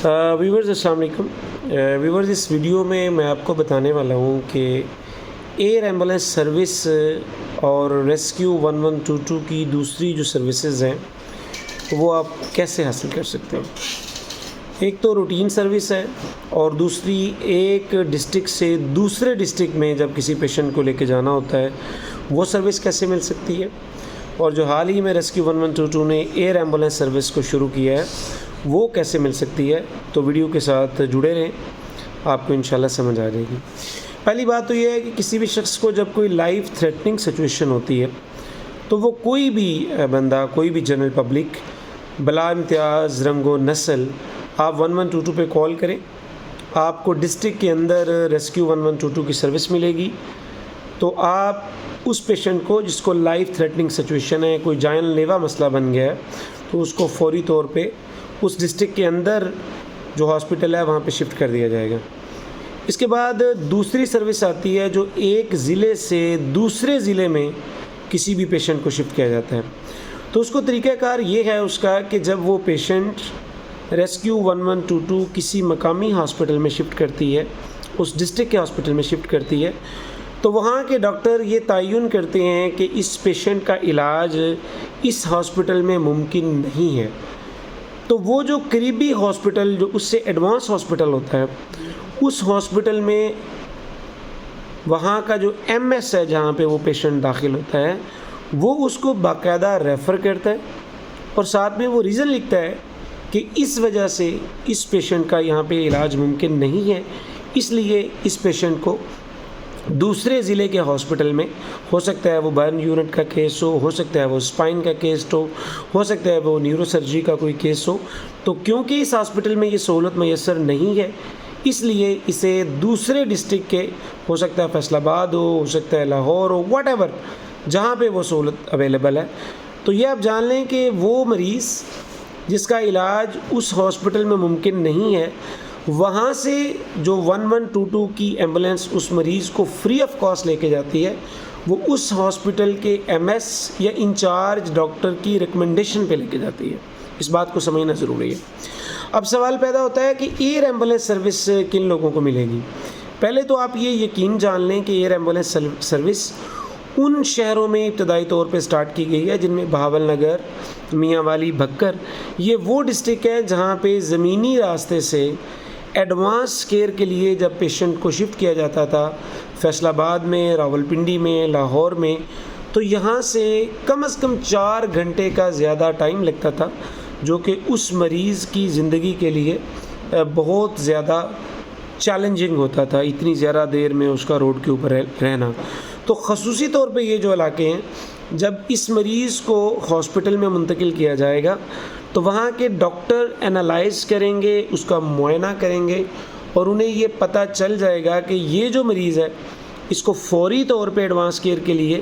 Viewers السلام علیکم. Viewers اس video میں آپ کو بتانے والا ہوں کہ ایئر ایمبولینس سروس اور ریسکیو 1122 کی دوسری جو سروسز ہیں وہ آپ کیسے حاصل کر سکتے ہیں. ایک تو روٹین سروس ہے اور دوسری ایک ڈسٹرکٹ سے دوسرے ڈسٹرکٹ میں جب کسی پیشنٹ کو لے کے جانا ہوتا ہے وہ سروس کیسے مل سکتی ہے. اور جو حال ہی میں ریسکیو 1122 نے ایئر ایمبولینس سروس کو شروع کیا ہے وہ کیسے مل سکتی ہے. تو ویڈیو کے ساتھ جڑے رہیں, آپ کو انشاءاللہ سمجھ آ جائے گی. پہلی بات تو یہ ہے کہ کسی بھی شخص کو جب کوئی لائف تھریٹننگ سچویشن ہوتی ہے تو وہ کوئی بھی بندہ, کوئی بھی جنرل پبلک بلا امتیاز رنگ و نسل آپ 1122 پہ کال کریں. آپ کو ڈسٹرکٹ کے اندر ریسکیو 1122 کی سروس ملے گی. تو آپ اس پیشنٹ کو جس کو لائف تھریٹننگ سچویشن ہے, کوئی جان لیوا مسئلہ بن گیا ہے, تو اس کو فوری طور پہ اس ڈسٹرکٹ کے اندر جو ہاسپٹل ہے وہاں پہ شفٹ کر دیا جائے گا. اس کے بعد دوسری سروس آتی ہے جو ایک ضلع سے دوسرے ضلع میں کسی بھی پیشنٹ کو شفٹ کیا جاتا ہے. تو اس کو طریقہ کار یہ ہے اس کا کہ جب وہ پیشنٹ ریسکیو 1122 کسی مقامی ہاسپٹل میں شفٹ کرتی ہے, اس ڈسٹرکٹ کے ہاسپٹل میں شفٹ کرتی ہے, تو وہاں کے ڈاکٹر یہ تعین کرتے ہیں کہ اس پیشنٹ کا علاج اس ہاسپٹل میں ممکن نہیں ہے. تو وہ جو قریبی ہاسپٹل جو اس سے ایڈوانس ہاسپٹل ہوتا ہے اس ہاسپٹل میں وہاں کا جو ایم ایس ہے جہاں پہ وہ پیشنٹ داخل ہوتا ہے وہ اس کو باقاعدہ ریفر کرتا ہے اور ساتھ میں وہ ریزن لکھتا ہے کہ اس وجہ سے اس پیشنٹ کا یہاں پہ علاج ممکن نہیں ہے, اس لیے اس پیشنٹ کو دوسرے ضلع کے ہاسپٹل میں, ہو سکتا ہے وہ برن یونٹ کا کیس ہو سکتا ہے وہ اسپائن کا کیس ہو سکتا ہے وہ نیورو سرجری کا کوئی کیس ہو, تو کیونکہ اس ہاسپٹل میں یہ سہولت میسر نہیں ہے اس لیے اسے دوسرے ڈسٹرکٹ کے, ہو سکتا ہے فیصل آباد ہو سکتا ہے لاہور ہو, واٹ ایور جہاں پہ وہ سہولت اویلیبل ہے, تو یہ آپ جان لیں کہ وہ مریض جس کا علاج اس ہاسپٹل میں ممکن نہیں ہے وہاں سے جو 1122 کی ایمبولینس اس مریض کو فری آف کاسٹ لے کے جاتی ہے وہ اس ہاسپٹل کے ایم ایس یا انچارج ڈاکٹر کی ریکمنڈیشن پہ لے کے جاتی ہے. اس بات کو سمجھنا ضروری ہے. اب سوال پیدا ہوتا ہے کہ ایئر ایمبولینس سروس کن لوگوں کو ملے گی. پہلے تو آپ یہ یقین جان لیں کہ ایئر ایمبولینس سروس ان شہروں میں ابتدائی طور پہ سٹارٹ کی گئی ہے جن میں بہاول نگر, میاں والی, بھکر, یہ وہ ڈسٹرکٹ ہے جہاں پہ زمینی راستے سے ایڈوانس کیئر کے لیے جب پیشنٹ کو شفٹ کیا جاتا تھا فیصل آباد میں, راولپنڈی میں, لاہور میں, تو یہاں سے کم از کم 4 گھنٹے کا زیادہ ٹائم لگتا تھا جو کہ اس مریض کی زندگی کے لیے بہت زیادہ چیلنجنگ ہوتا تھا, اتنی زیادہ دیر میں اس کا روڈ کے اوپر رہنا. تو خصوصی طور پہ یہ جو علاقے ہیں جب اس مریض کو ہاسپٹل میں منتقل کیا جائے گا تو وہاں کے ڈاکٹر انالائز کریں گے, اس کا معائنہ کریں گے اور انہیں یہ پتہ چل جائے گا کہ یہ جو مریض ہے اس کو فوری طور پہ ایڈوانس کیئر کے لیے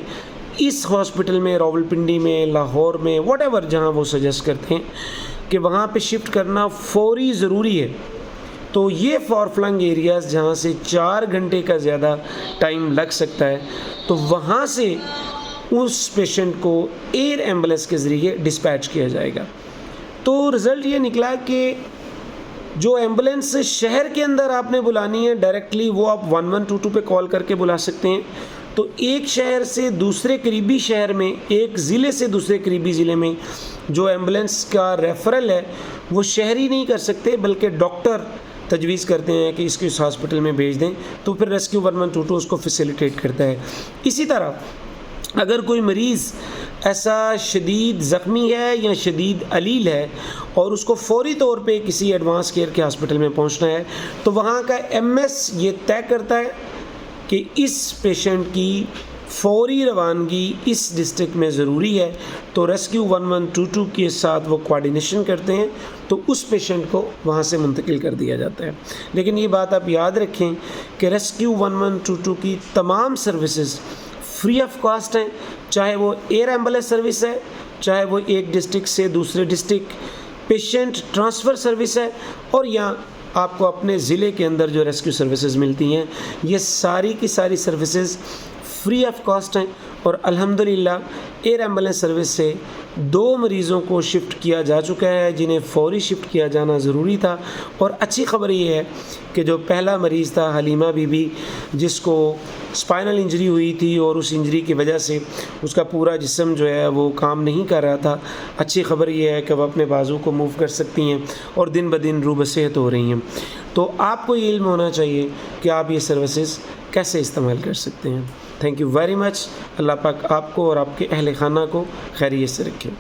اس ہاسپٹل میں, راولپنڈی میں, لاہور میں, واٹ ایور جہاں وہ سجیسٹ کرتے ہیں کہ وہاں پہ شفٹ کرنا فوری ضروری ہے. تو یہ فار فلنگ ایریاز جہاں سے 4 گھنٹے کا زیادہ ٹائم لگ سکتا ہے تو وہاں سے اس پیشنٹ کو ایئر ایمبولینس کے ذریعے ڈسپیچ کیا جائے گا. تو رزلٹ یہ نکلا کہ جو ایمبولینس شہر کے اندر آپ نے بلانی ہے ڈائریکٹلی وہ آپ 1122 پہ کال کر کے بلا سکتے ہیں. تو ایک شہر سے دوسرے قریبی شہر میں, ایک ضلع سے دوسرے قریبی ضلع میں جو ایمبولینس کا ریفرل ہے وہ شہری نہیں کر سکتے بلکہ ڈاکٹر تجویز کرتے ہیں کہ اس کو اس ہاسپٹل میں بھیج دیں, تو پھر ریسکیو 1122 اس کو فیسیلیٹیٹ کرتا ہے. اسی طرح اگر کوئی مریض ایسا شدید زخمی ہے یا شدید علیل ہے اور اس کو فوری طور پہ کسی ایڈوانس کیئر کے ہاسپٹل میں پہنچنا ہے تو وہاں کا ایم ایس یہ طے کرتا ہے کہ اس پیشنٹ کی فوری روانگی اس ڈسٹرکٹ میں ضروری ہے, تو ریسکیو 1122 کے ساتھ وہ کوارڈینیشن کرتے ہیں تو اس پیشنٹ کو وہاں سے منتقل کر دیا جاتا ہے. لیکن یہ بات آپ یاد رکھیں کہ ریسکیو 1122 کی تمام سروسز فری آف کاسٹ ہیں, چاہے وہ ایئر ایمبولینس سروس ہے, چاہے وہ ایک ڈسٹرکٹ سے دوسرے ڈسٹرکٹ پیشنٹ ٹرانسفر سروس ہے, اور یا آپ کو اپنے ضلع کے اندر جو ریسکیو سروسز ملتی ہیں, یہ ساری کی ساری سروسز فری آف کاسٹ ہیں اور الحمدللہ ایئر ایمبولینس سروس سے 2 مریضوں کو شفٹ کیا جا چکا ہے جنہیں فوری شفٹ کیا جانا ضروری تھا۔ اور اچھی خبر یہ ہے کہ جو پہلا مریض تھا حلیمہ بی بی، جس کو اسپائنل انجری ہوئی تھی اور اس انجری کی وجہ سے اس کا پورا جسم جو ہے وہ کام نہیں کر رہا تھا، اچھی خبر یہ ہے کہ وہ اپنے بازو کو موو کر سکتی ہیں اور دن بدن روح صحت ہو رہی ہیں۔ تو آپ کو یہ علم ہونا چاہیے کہ آپ یہ سروسز کیسے استعمال کر سکتے ہیں۔ Thank you very much. اللہ پاک آپ کو اور آپ کے اہل خانہ کو خیریت سے رکھے۔